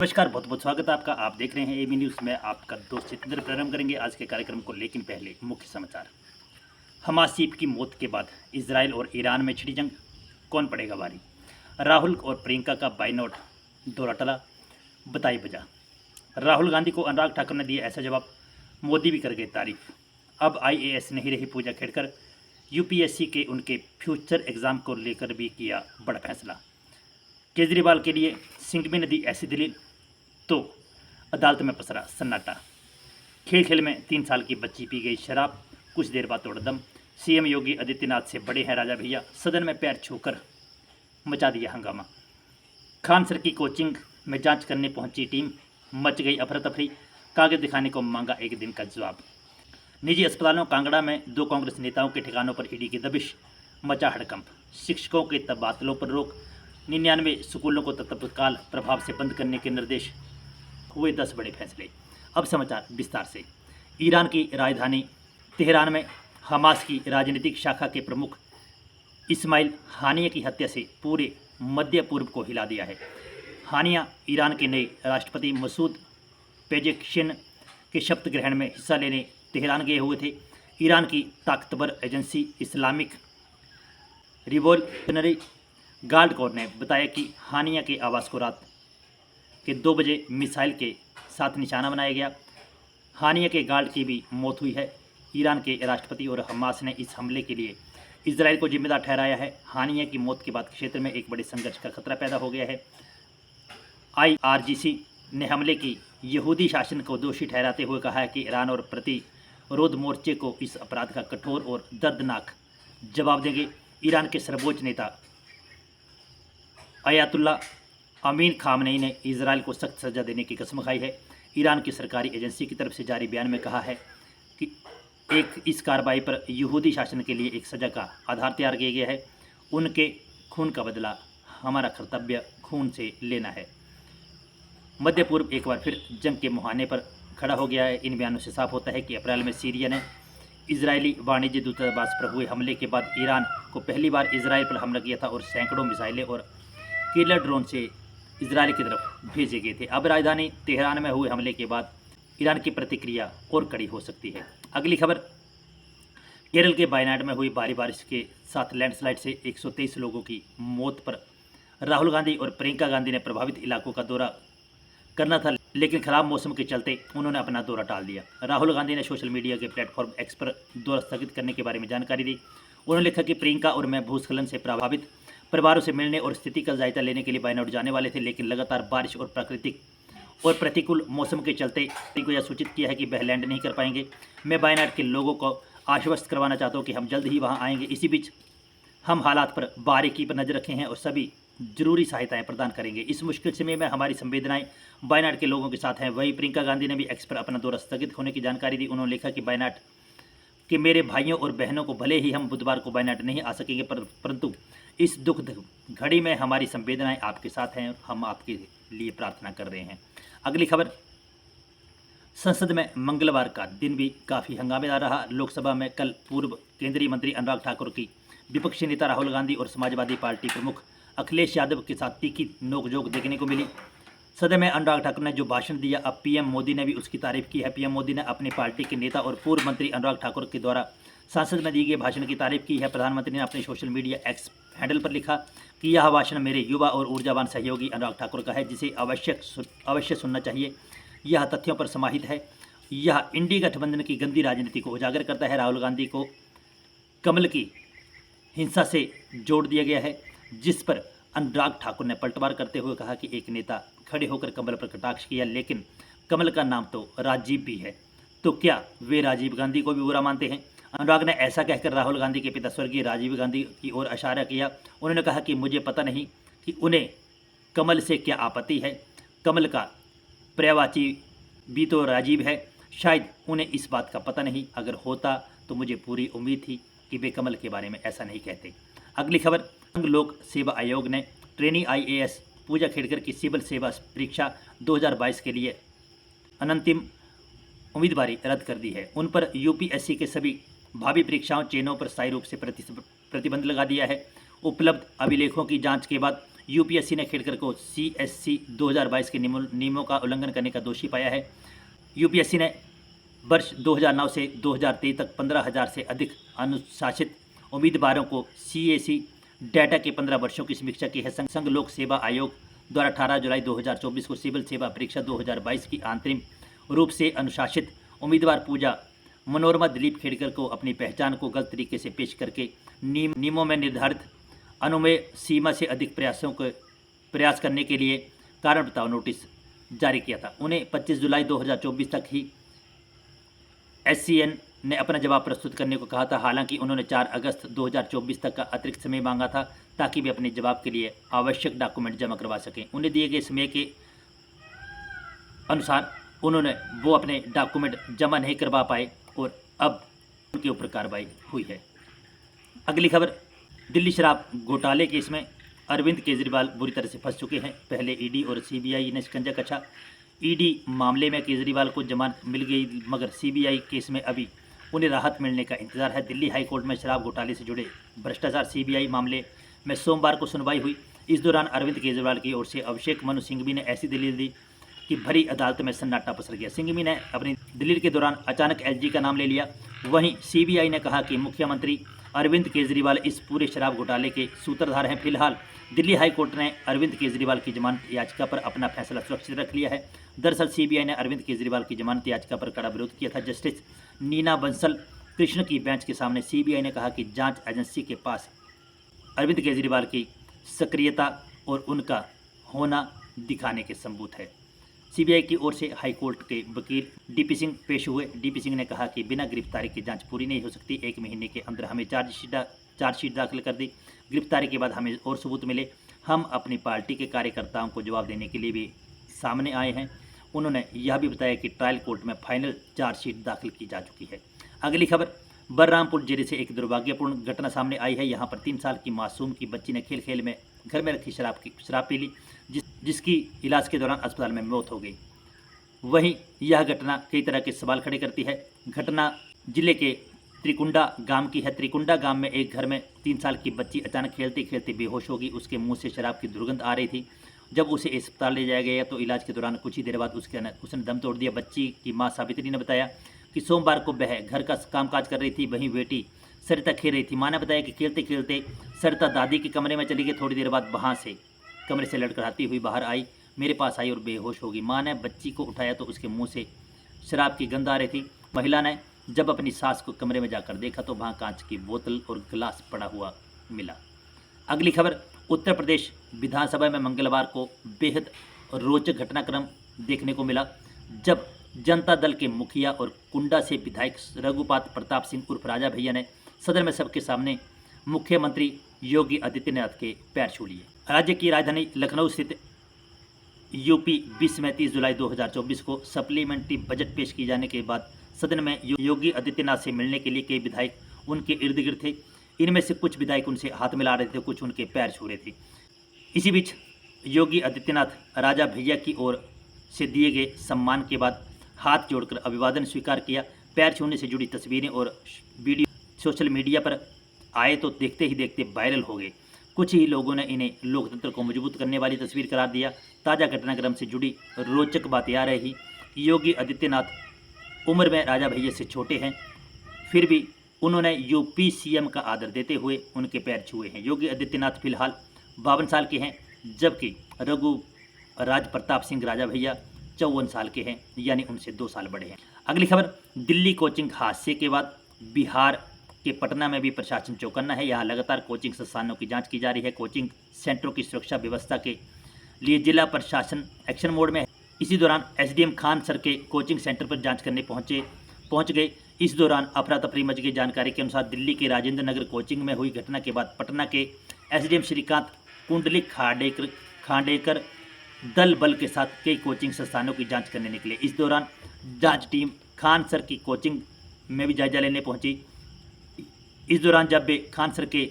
नमस्कार, बहुत बहुत स्वागत है आपका। आप देख रहे हैं एबी न्यूज़ में। आपका दोस्त जितेंद्र प्रारंभ करेंगे आज के कार्यक्रम को, लेकिन पहले मुख्य समाचार। हमास चीफ की मौत के बाद इजराइल और ईरान में छिड़ी जंग, कौन पड़ेगा भारी? राहुल और प्रियंका का बाई नोट दौरा टला, बताई वजह। राहुल गांधी को अनुराग ठाकुर ने दिया ऐसा जवाब, मोदी भी कर गए तारीफ। अब IAS नहीं रही पूजा खेड़कर, UPSC के उनके फ्यूचर एग्जाम को लेकर भी किया बड़ा फैसला। केजरीवाल के लिए सिंघवी ने दी ऐसी दलील तो अदालत में पसरा सन्नाटा। खेल खेल में 3 साल की बच्ची पी गई शराब, कुछ देर बाद तोड़ दम। CM योगी आदित्यनाथ से बड़े हैं राजा भैया, सदन में पैर छूकर मचा दिया हंगामा। खान सर की कोचिंग में जांच करने पहुंची टीम, मच गई अफरा तफरी, कागज दिखाने को मांगा 1 दिन का जवाब। निजी अस्पतालों कांगड़ा में 2 कांग्रेस नेताओं के ठिकानों पर ईडी की दबिश, मचा हड़कंप। शिक्षकों के तबादलों पर रोक, 99 स्कूलों को तत्काल प्रभाव से बंद करने के निर्देश, हुए 10 बड़े फैसले। अब समाचार विस्तार से। ईरान की राजधानी तेहरान में हमास की राजनीतिक शाखा के प्रमुख इस्माइल हानिया की हत्या से पूरे मध्य पूर्व को हिला दिया है। हानिया ईरान के नए राष्ट्रपति मसूद पेजेश्किन के शपथ ग्रहण में हिस्सा लेने तेहरान गए हुए थे। ईरान की ताकतवर agency Islamic revolutionary guard core ने बताया कि हानिया के आवास को रात के 2 बजे मिसाइल के साथ निशाना बनाया गया। हानिया के गार्ड की भी मौत हुई है। ईरान के राष्ट्रपति और हमास ने इस हमले के लिए इजराइल को जिम्मेदार ठहराया है। हानिया की मौत के बाद क्षेत्र में एक बड़े संघर्ष का खतरा पैदा हो गया है। IRGC ने हमले की यहूदी शासन को दोषी ठहराते हुए कहा है कि ईरान और प्रतिरोध मोर्चे को इस अपराध का कठोर और दर्दनाक जवाब देंगे। ईरान के सर्वोच्च नेता अयातुल्ला अमीन खामनेई ने इजराइल को सख्त सज़ा देने की कसम खाई है। ईरान की सरकारी एजेंसी की तरफ से जारी बयान में कहा है कि इस कार्रवाई पर यहूदी शासन के लिए एक सज़ा का आधार तैयार किया गया है। उनके खून का बदला हमारा कर्तव्य खून से लेना है। मध्य पूर्व एक बार फिर जंग के मुहाने पर खड़ा हो गया है। इन बयानों से साफ होता है कि अप्रैल में सीरिया ने इजरायली वाणिज्य दूतावास पर हुए हमले के बाद ईरान को पहली बार इजराइल पर हमला किया था और सैकड़ों मिसाइलें और किलर ड्रोन से इजराइल की तरफ भेजे गए थे। अब राजधानी तेहरान में हुए हमले के बाद ईरान की प्रतिक्रिया और कड़ी हो सकती है। अगली खबर, केरल के वायनाड में हुई भारी बारिश के साथ लैंडस्लाइड से 123 लोगों की मौत पर राहुल गांधी और प्रियंका गांधी ने प्रभावित इलाकों का दौरा करना था, लेकिन खराब मौसम के चलते उन्होंने अपना दौरा टाल दिया। राहुल गांधी ने सोशल मीडिया के प्लेटफॉर्म एक्स पर दौरा स्थगित करने के बारे में जानकारी दी। उन्होंने लिखा कि प्रियंका और मैं भूस्खलन से प्रभावित परिवारों से मिलने और स्थिति का जायजा लेने के लिए वायनाड जाने वाले थे, लेकिन लगातार बारिश और प्रतिकूल मौसम के चलते को यह सूचित किया है कि वह लैंड नहीं कर पाएंगे। मैं वायनाड के लोगों को आश्वस्त करवाना चाहता हूं कि हम जल्द ही वहां आएंगे। इसी बीच हम हालात पर बारीकी पर नजर रखे हैं और सभी जरूरी सहायताएं प्रदान करेंगे। इस मुश्किल समय में हमारी संवेदनाएं वायनाड के लोगों के साथ हैं। वहीं प्रियंका गांधी ने भी एक्स पर अपना दौरा स्थगित होने की जानकारी दी। उन्होंने लिखा कि वायनाड के मेरे भाइयों और बहनों को भले ही हम बुधवार को वायनाड नहीं आ सकेंगे, परंतु इस दुख घड़ी में हमारी संवेदनाएं आपके साथ हैं और हम आपके लिए प्रार्थना कर रहे हैं। अगली खबर, संसद में मंगलवार का दिन भी काफ़ी हंगामेदार रहा। लोकसभा में कल पूर्व केंद्रीय मंत्री अनुराग ठाकुर की विपक्षी नेता राहुल गांधी और समाजवादी पार्टी प्रमुख अखिलेश यादव के साथ तीखी नोकझोंक देखने को मिली। सदन में अनुराग ठाकुर ने जो भाषण दिया, अब PM मोदी ने भी उसकी तारीफ की है। PM मोदी ने अपनी पार्टी के नेता और पूर्व मंत्री अनुराग ठाकुर के द्वारा संसद में दिए गए भाषण की तारीफ की है। प्रधानमंत्री ने अपने सोशल मीडिया एक्स हैंडल पर लिखा कि यह भाषण मेरे युवा और ऊर्जावान सहयोगी अनुराग ठाकुर का है, जिसे अवश्य सुनना चाहिए। यह तथ्यों पर समाहित है। यह इंडी गठबंधन की गंदी राजनीति को उजागर करता है। राहुल गांधी को कमल की हिंसा से जोड़ दिया गया है, जिस पर अनुराग ठाकुर ने पलटवार करते हुए कहा कि एक नेता खड़े होकर कमल पर कटाक्ष किया, लेकिन कमल का नाम तो राजीव भी है, तो क्या वे राजीव गांधी को भी बुरा मानते हैं? अनुराग ने ऐसा कहकर राहुल गांधी के पिता स्वर्गीय राजीव गांधी की ओर इशारा किया। उन्होंने कहा कि मुझे पता नहीं कि उन्हें कमल से क्या आपत्ति है। कमल का पर्यायवाची भी तो राजीव है। शायद उन्हें इस बात का पता नहीं। अगर होता तो मुझे पूरी उम्मीद थी कि वे कमल के बारे में ऐसा नहीं कहते। अगली खबर, संघ लोक सेवा आयोग ने ट्रेनी IAS पूजा खेड़कर की सिविल सेवा परीक्षा 2022 के लिए अनंतिम उम्मीदवारी रद्द कर दी है। उन पर UPSC के सभी भावी परीक्षाओं चयनों पर स्थायी रूप से प्रतिबंध लगा दिया है। उपलब्ध अभिलेखों की जांच के बाद यूपीएससी ने खेड़कर को सीएससी 2022 के नियमों का उल्लंघन करने का दोषी पाया है। यूपीएससी ने वर्ष 2009 से 2023 तक 15,000 से अधिक अनुशासित उम्मीदवारों को सीएसी डाटा के 15 वर्षों की समीक्षा की है। संघ लोक सेवा आयोग द्वारा 18 जुलाई 2024 को सिविल सेवा परीक्षा 2022 की अंतरिम रूप से अनुशासित उम्मीदवार पूजा मनोरमा दिलीप खेड़कर को अपनी पहचान को गलत तरीके से पेश करके नियमों में निर्धारित अनुमेय सीमा से अधिक प्रयास करने के लिए कारण बताओ नोटिस जारी किया था। उन्हें 25 जुलाई 2024 तक ही एससीएन ने अपना जवाब प्रस्तुत करने को कहा था। हालांकि उन्होंने 4 अगस्त 2024 तक का अतिरिक्त समय मांगा था ताकि वे अपने जवाब के लिए आवश्यक डॉक्यूमेंट जमा करवा सकें। उन्हें दिए गए समय के अनुसार वो अपने डॉक्यूमेंट जमा नहीं करवा पाए और अब उनके ऊपर कार्रवाई हुई है। अगली खबर, दिल्ली शराब घोटाले केस में अरविंद केजरीवाल बुरी तरह से फंस चुके हैं। पहले ईडी और सीबीआई ने शिकंजा कसा। ईडी मामले में केजरीवाल को जमानत मिल गई, मगर सीबीआई केस में अभी उन्हें राहत मिलने का इंतजार है। दिल्ली हाई कोर्ट में शराब घोटाले से जुड़े भ्रष्टाचार सीबीआई मामले में सोमवार को सुनवाई हुई। इस दौरान अरविंद केजरीवाल की ओर से अभिषेक मनु सिंघवी ने ऐसी दलील दी कि भरी अदालत में सन्नाटा पसर गया। सिंघवी ने अपनी दलील के दौरान अचानक एलजी का नाम ले लिया। वहीं सीबीआई ने कहा कि मुख्यमंत्री अरविंद केजरीवाल इस पूरे शराब घोटाले के सूत्रधार हैं। फिलहाल दिल्ली हाई कोर्ट ने अरविंद केजरीवाल की जमानत याचिका पर अपना फैसला सुरक्षित रख लिया है। दरअसल सीबीआई ने अरविंद केजरीवाल की जमानत याचिका पर कड़ा विरोध किया था। जस्टिस नीना बंसल कृष्ण की बेंच के सामने सीबीआई ने कहा कि जांच एजेंसी के पास अरविंद केजरीवाल की सक्रियता और उनका होना दिखाने के सबूत है। सीबीआई की ओर से हाई कोर्ट के वकील डीपी सिंह पेश हुए। डीपी सिंह ने कहा कि बिना गिरफ्तारी की जांच पूरी नहीं हो सकती। 1 महीने के अंदर हमें चार्जशीट दाखिल कर दी। गिरफ्तारी के बाद हमें और सबूत मिले। हम अपनी पार्टी के कार्यकर्ताओं को जवाब देने के लिए भी सामने आए हैं। उन्होंने यह भी बताया कि ट्रायल कोर्ट में फाइनल चार्जशीट दाखिल की जा चुकी है। अगली खबर, बलरामपुर जिले से एक दुर्भाग्यपूर्ण घटना सामने आई है। यहाँ पर 3 साल की मासूम की बच्ची ने खेल खेल में घर में रखी शराब पी ली, जिसकी इलाज के दौरान अस्पताल में मौत हो गई। वहीं यह घटना कई तरह के सवाल खड़े करती है। घटना जिले के त्रिकुंडा गांव की है। त्रिकुंडा गांव में एक घर में 3 साल की बच्ची अचानक खेलते खेलते बेहोश हो गई। उसके मुंह से शराब की दुर्गंध आ रही थी। जब उसे अस्पताल ले जाया गया तो इलाज के दौरान कुछ ही देर बाद उसने दम तोड़ दिया। बच्ची की मां सावित्री ने बताया कि सोमवार को वह घर का कामकाज कर रही थी, वहीं बेटी सरिता खेल रही थी। मां ने बताया कि खेलते खेलते सरिता दादी के कमरे में चली गई। थोड़ी देर बाद वहां से कमरे से लड़खड़ाती हुई बाहर आई, मेरे पास आई और बेहोश हो गई। मां ने बच्ची को उठाया तो उसके मुंह से शराब की गंध आ रही थी। महिला ने जब अपनी सास को कमरे में जाकर देखा तो वहां कांच की बोतल और गिलास पड़ा हुआ मिला। अगली खबर, उत्तर प्रदेश विधानसभा में मंगलवार को बेहद रोचक घटनाक्रम देखने को मिला, जब जनता दल के मुखिया और कुंडा से विधायक रघुपात प्रताप सिंह उर्फ राजा भैया ने सदन में सबके सामने मुख्यमंत्री योगी आदित्यनाथ के पैर छू लिए। राज्य की राजधानी लखनऊ स्थित यूपी 20 में 30 जुलाई 2024 को सप्लीमेंट्री बजट पेश किए जाने के बाद सदन में योगी आदित्यनाथ से मिलने के लिए कई विधायक उनके इर्द गिर्द थे। इनमें से कुछ विधायक उनसे हाथ मिला रहे थे, कुछ उनके पैर छू रहे थे। इसी बीच योगी आदित्यनाथ राजा भैया की ओर से दिए गए सम्मान के बाद हाथ जोड़कर अभिवादन स्वीकार किया। पैर छूने से जुड़ी तस्वीरें और वीडियो सोशल मीडिया पर आए तो देखते ही देखते वायरल हो गए। कुछ ही लोगों ने इन्हें लोकतंत्र को मजबूत करने वाली तस्वीर करार दिया। ताज़ा घटनाक्रम से जुड़ी रोचक बात यह रही, योगी आदित्यनाथ उम्र में राजा भैया से छोटे हैं, फिर भी उन्होंने यूपी सीएम का आदर देते हुए उनके पैर छुए हैं। योगी आदित्यनाथ फिलहाल 52 साल के हैं, जबकि राज प्रताप सिंह राजा भैया 54 साल के हैं, यानी उनसे 2 साल बड़े हैं। अगली खबर, दिल्ली कोचिंग हादसे के बाद बिहार के पटना में भी प्रशासन चौकन्ना है। यहाँ लगातार कोचिंग संस्थानों की जांच की जा रही है। कोचिंग सेंटरों की सुरक्षा व्यवस्था के लिए जिला प्रशासन एक्शन मोड में है। इसी दौरान एसडीएम खान सर के कोचिंग सेंटर पर जांच करने पहुंच गए। इस दौरान अफरा तफरी मच गई। जानकारी के अनुसार दिल्ली के राजेंद्र नगर कोचिंग में हुई घटना के बाद पटना के एसडीएम श्रीकांत कुंडलिक खांडेकर दल बल के साथ कई कोचिंग संस्थानों की जांच करने निकले। इस दौरान जांच टीम खान सर की कोचिंग में भी जायजा लेने पहुंची। इस दौरान जब वे खान सर के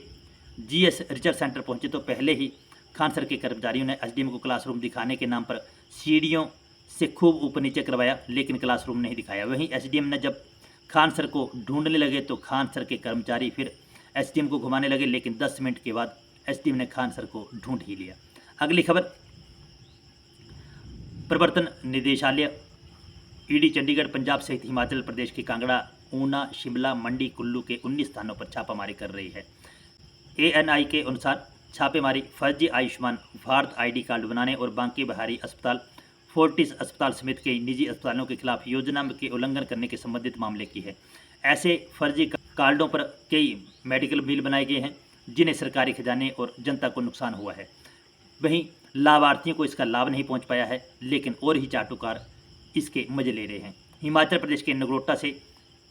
जीएस रिसर्च सेंटर पहुंचे तो पहले ही खान सर के कर्मचारियों ने एसडीएम को क्लासरूम दिखाने के नाम पर सीढ़ियों से खूब ऊपर नीचे करवाया, लेकिन क्लासरूम नहीं दिखाया। वहीं एसडीएम ने जब खान सर को ढूंढने लगे तो खान सर के कर्मचारी फिर एसडीएम को घुमाने लगे, लेकिन 10 मिनट के बाद एसडीएम ने खान सर को ढूंढ ही लिया। अगली खबर, प्रवर्तन निदेशालय ईडी चंडीगढ़, पंजाब सहित हिमाचल प्रदेश के कांगड़ा, ऊना, शिमला, मंडी, कुल्लू के 19 स्थानों पर छापामारी कर रही है। एएनआई के अनुसार छापेमारी फर्जी आयुष्मान भारत आईडी कार्ड बनाने और बांके बिहारी अस्पताल, फोर्टिस अस्पताल समेत कई निजी अस्पतालों के खिलाफ योजना के उल्लंघन करने के संबंधित मामले की है। ऐसे फर्जी कार्डों पर कई मेडिकल बिल बनाए गए हैं जिन्हें सरकारी खजाने और जनता को नुकसान हुआ है। वहीं लाभार्थियों को इसका लाभ नहीं पहुंच पाया है, लेकिन और ही चाटुकार इसके मजे ले रहे हैं। हिमाचल प्रदेश के नगरोटा से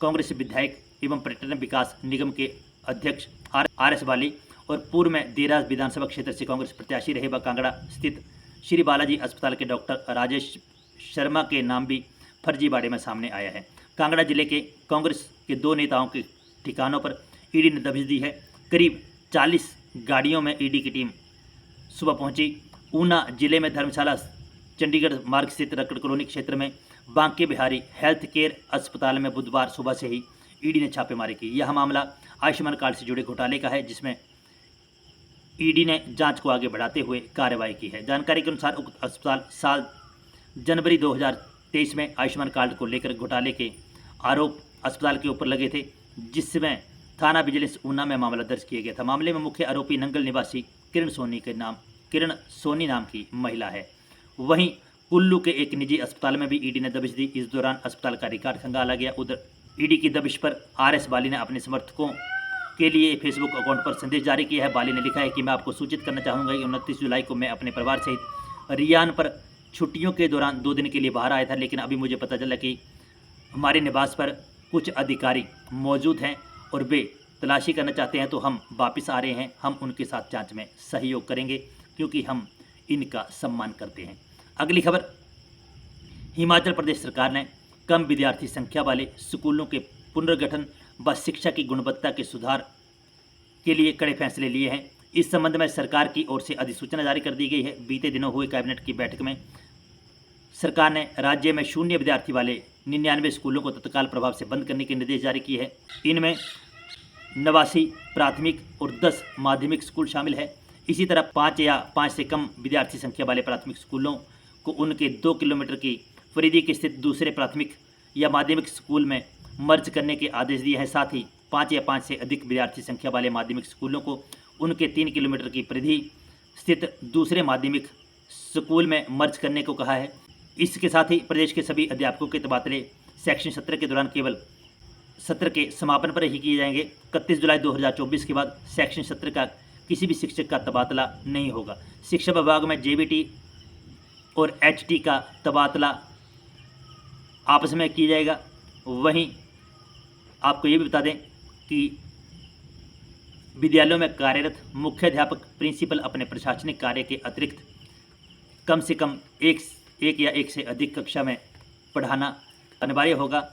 कांग्रेस विधायक एवं पर्यटन विकास निगम के अध्यक्ष आर.एस. बाली और पूर्व में देरा विधानसभा क्षेत्र से कांग्रेस प्रत्याशी रहे व कांगड़ा स्थित श्री बालाजी अस्पताल के डॉक्टर राजेश शर्मा के नाम भी फर्जीवाड़े में सामने आया है। कांगड़ा जिले के कांग्रेस के 2 नेताओं के ठिकानों पर ईडी ने दबिश दी है। करीब 40 गाड़ियों में ईडी की टीम सुबह पहुंची। ऊना जिले में धर्मशाला चंडीगढ़ मार्ग स्थित रकड़ कॉलोनी क्षेत्र में बांके बिहारी हेल्थ केयर अस्पताल में बुधवार सुबह से ही ईडी ने छापेमारी की। यह मामला आयुष्मान कार्ड से जुड़े घोटाले का है, जिसमें ईडी ने जांच को आगे बढ़ाते हुए कार्रवाई की है। जानकारी के अनुसार उक्त अस्पताल साल जनवरी 2023 में आयुष्मान कार्ड को लेकर घोटाले के आरोप अस्पताल के ऊपर लगे थे, जिसमें थाना विजिलेंस ऊना में मामला दर्ज किया गया था। मामले में मुख्य आरोपी नंगल निवासी किरण सोनी नाम की महिला है। वहीं कुल्लू के एक निजी अस्पताल में भी ईडी ने दबिश दी। इस दौरान अस्पताल का रिकॉर्ड खंगाला गया। उधर ईडी की दबिश पर आर.एस. बाली ने अपने समर्थकों के लिए फेसबुक अकाउंट पर संदेश जारी किया है। बाली ने लिखा है कि मैं आपको सूचित करना चाहूँगा कि 29 जुलाई को मैं अपने परिवार सहित रियान पर छुट्टियों के दौरान 2 दिन के लिए बाहर आया था, लेकिन अभी मुझे पता चला कि हमारे निवास पर कुछ अधिकारी मौजूद हैं और वे तलाशी करना चाहते हैं, तो हम वापस आ रहे हैं। हम उनके साथ जांच में सहयोग करेंगे क्योंकि हम इनका सम्मान करते हैं। अगली खबर, हिमाचल प्रदेश सरकार ने कम विद्यार्थी संख्या वाले स्कूलों के पुनर्गठन व शिक्षा की गुणवत्ता के सुधार के लिए कड़े फैसले लिए हैं। इस संबंध में सरकार की ओर से अधिसूचना जारी कर दी गई है। बीते दिनों हुए कैबिनेट की बैठक में सरकार ने राज्य में 0 विद्यार्थी वाले 99 स्कूलों को तत्काल प्रभाव से बंद करने के निर्देश जारी किए हैं। इनमें 89 प्राथमिक और 10 माध्यमिक स्कूल शामिल है। इसी तरह 5 या 5 से कम विद्यार्थी संख्या वाले प्राथमिक स्कूलों को उनके 2 किलोमीटर की परिधि के स्थित दूसरे प्राथमिक या माध्यमिक स्कूल में मर्ज करने के आदेश दिए हैं। साथ ही 5 या 5 से अधिक विद्यार्थी संख्या वाले माध्यमिक स्कूलों को उनके 3 किलोमीटर की परिधि स्थित दूसरे माध्यमिक स्कूल में मर्ज करने को कहा है। इसके साथ ही प्रदेश के सभी अध्यापकों के तबादले सेक्शन 17 के दौरान केवल सत्र के समापन पर ही किए जाएंगे। 31 जुलाई 2024 के बाद सेक्शन 17 का किसी भी शिक्षक का तबादला नहीं होगा। शिक्षा विभाग में जेबीटी और एचटी का तबादला आपस में किया जाएगा। वहीं आपको ये भी बता दें कि विद्यालयों में कार्यरत मुख्याध्यापक प्रिंसिपल अपने प्रशासनिक कार्य के अतिरिक्त कम से कम एक या एक से अधिक कक्षा में पढ़ाना अनिवार्य होगा।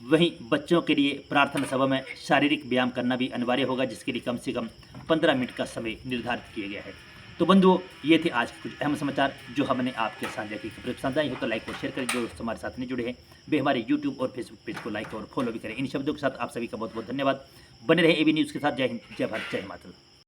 वहीं बच्चों के लिए प्रार्थना सभा में शारीरिक व्यायाम करना भी अनिवार्य होगा, जिसके लिए कम से कम 15 मिनट का समय निर्धारित किया गया है। तो बंधुओं, ये थे आज के कुछ अहम समाचार जो हमने आपके साझा की। खबरें पसंद आई हो तो लाइक और शेयर करें। जो दोस्त हमारे साथ नहीं जुड़े हैं वे हमारे यूट्यूब और फेसबुक पेज को लाइक और फॉलो भी करें। इन शब्दों के साथ आप सभी का बहुत बहुत धन्यवाद। बने रहे एबी न्यूज़ के साथ। जय हिंद, जय भारत, जय हिमाचल।